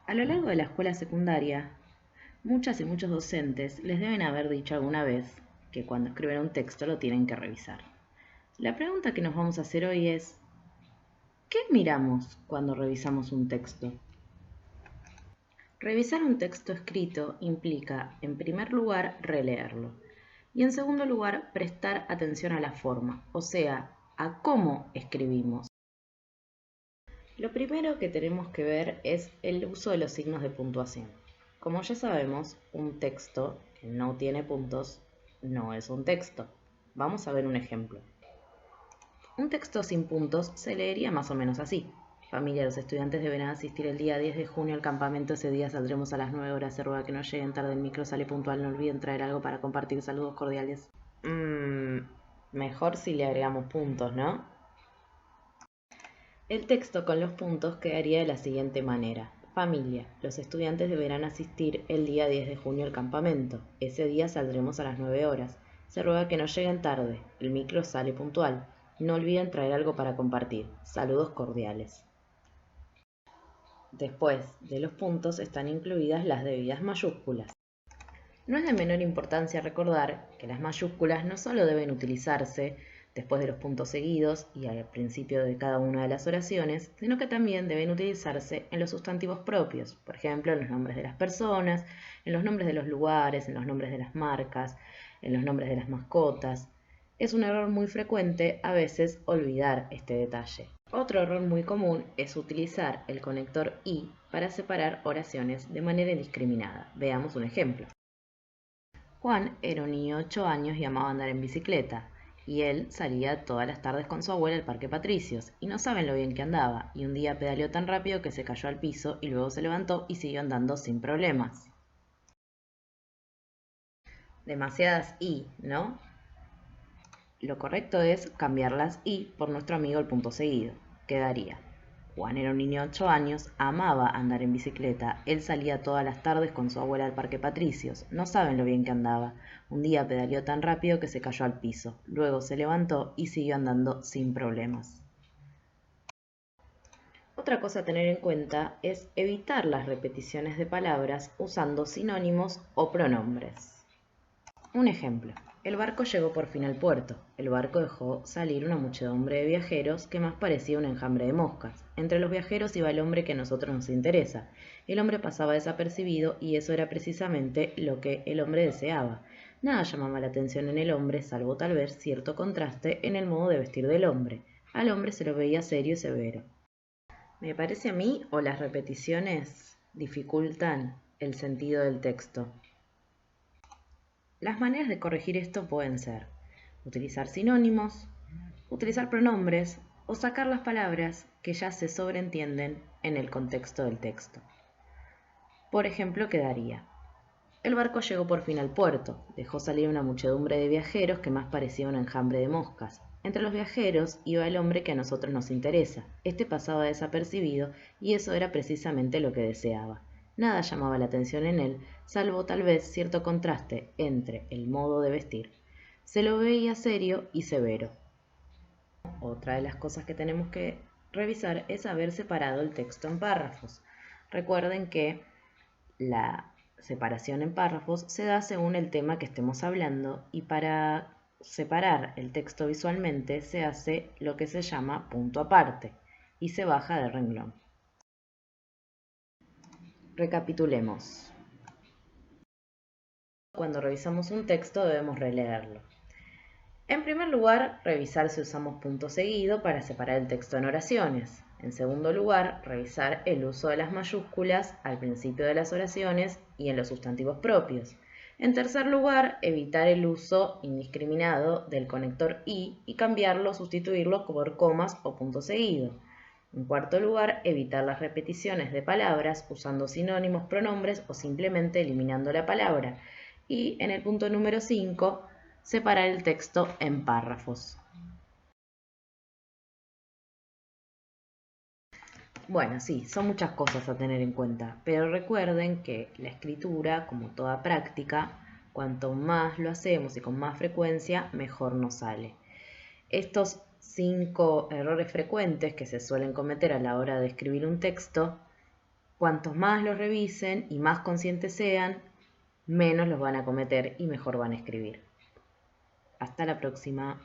A lo largo de la escuela secundaria, muchas y muchos docentes les deben haber dicho alguna vez que cuando escriben un texto lo tienen que revisar. La pregunta que nos vamos a hacer hoy es, ¿qué miramos cuando revisamos un texto? Revisar un texto escrito implica, en primer lugar, releerlo y en segundo lugar, prestar atención a la forma, o sea, a cómo escribimos. Lo primero que tenemos que ver es el uso de los signos de puntuación. Como ya sabemos, un texto que no tiene puntos no es un texto. Vamos a ver un ejemplo. Un texto sin puntos se leería más o menos así. Familia, los estudiantes deberán asistir el día 10 de junio al campamento. Ese día saldremos a las 9 horas. Se ruega que no lleguen tarde, el micro sale puntual. No olviden traer algo para compartir. Saludos cordiales. Mejor si le agregamos puntos, ¿no? El texto con los puntos quedaría de la siguiente manera. Familia, los estudiantes deberán asistir el día 10 de junio al campamento. Ese día saldremos a las 9 horas. Se ruega que no lleguen tarde. El micro sale puntual. No olviden traer algo para compartir. Saludos cordiales. Después de los puntos están incluidas las debidas mayúsculas. No es de menor importancia recordar que las mayúsculas no solo deben utilizarse después de los puntos seguidos y al principio de cada una de las oraciones, sino que también deben utilizarse en los sustantivos propios, por ejemplo, en los nombres de las personas, en los nombres de los lugares, en los nombres de las marcas, en los nombres de las mascotas. Es un error muy frecuente a veces olvidar este detalle. Otro error muy común es utilizar el conector y para separar oraciones de manera indiscriminada. Veamos un ejemplo. Juan era un niño de 8 años y amaba andar en bicicleta, y él salía todas las tardes con su abuela al Parque Patricios, y no saben lo bien que andaba, y un día pedaleó tan rápido que se cayó al piso y luego se levantó y siguió andando sin problemas. Demasiadas y, ¿no? Lo correcto es cambiar las y por nuestro amigo el punto seguido. Quedaría: Juan era un niño de 8 años, amaba andar en bicicleta, él salía todas las tardes con su abuela al Parque Patricios, no saben lo bien que andaba, un día pedaleó tan rápido que se cayó al piso, luego se levantó y siguió andando sin problemas. Otra cosa a tener en cuenta es evitar las repeticiones de palabras usando sinónimos o pronombres. Un ejemplo. El barco llegó por fin al puerto. El barco dejó salir una muchedumbre de viajeros que más parecía un enjambre de moscas. Entre los viajeros iba el hombre que a nosotros nos interesa. El hombre pasaba desapercibido y eso era precisamente lo que el hombre deseaba. Nada llamaba la atención en el hombre, salvo tal vez cierto contraste en el modo de vestir del hombre. Al hombre se lo veía serio y severo. ¿Me parece a mí o las repeticiones dificultan el sentido del texto? Las maneras de corregir esto pueden ser utilizar sinónimos, utilizar pronombres o sacar las palabras que ya se sobreentienden en el contexto del texto. Por ejemplo, quedaría: el barco llegó por fin al puerto, dejó salir una muchedumbre de viajeros que más parecía un enjambre de moscas. Entre los viajeros iba el hombre que a nosotros nos interesa. Este pasaba desapercibido y eso era precisamente lo que deseaba. Nada llamaba la atención en él, salvo tal vez cierto contraste entre el modo de vestir. Se lo veía serio y severo. Otra de las cosas que tenemos que revisar es haber separado el texto en párrafos. Recuerden que la separación en párrafos se da según el tema que estemos hablando y para separar el texto visualmente se hace lo que se llama punto aparte y se baja de renglón. Recapitulemos. Cuando revisamos un texto debemos releerlo. En primer lugar, revisar si usamos punto seguido para separar el texto en oraciones. En segundo lugar, revisar el uso de las mayúsculas al principio de las oraciones y en los sustantivos propios. En tercer lugar, evitar el uso indiscriminado del conector y cambiarlo, sustituirlo por comas o punto seguido. En cuarto lugar, evitar las repeticiones de palabras usando sinónimos, pronombres o simplemente eliminando la palabra. Y en el punto número 5, separar el texto en párrafos. Bueno, sí, son muchas cosas a tener en cuenta, pero recuerden que la escritura, como toda práctica, cuanto más lo hacemos y con más frecuencia, mejor nos sale. Estos 5 errores frecuentes que se suelen cometer a la hora de escribir un texto Cuantos más los revisen y más conscientes sean, menos los van a cometer y mejor van a escribir. Hasta la próxima.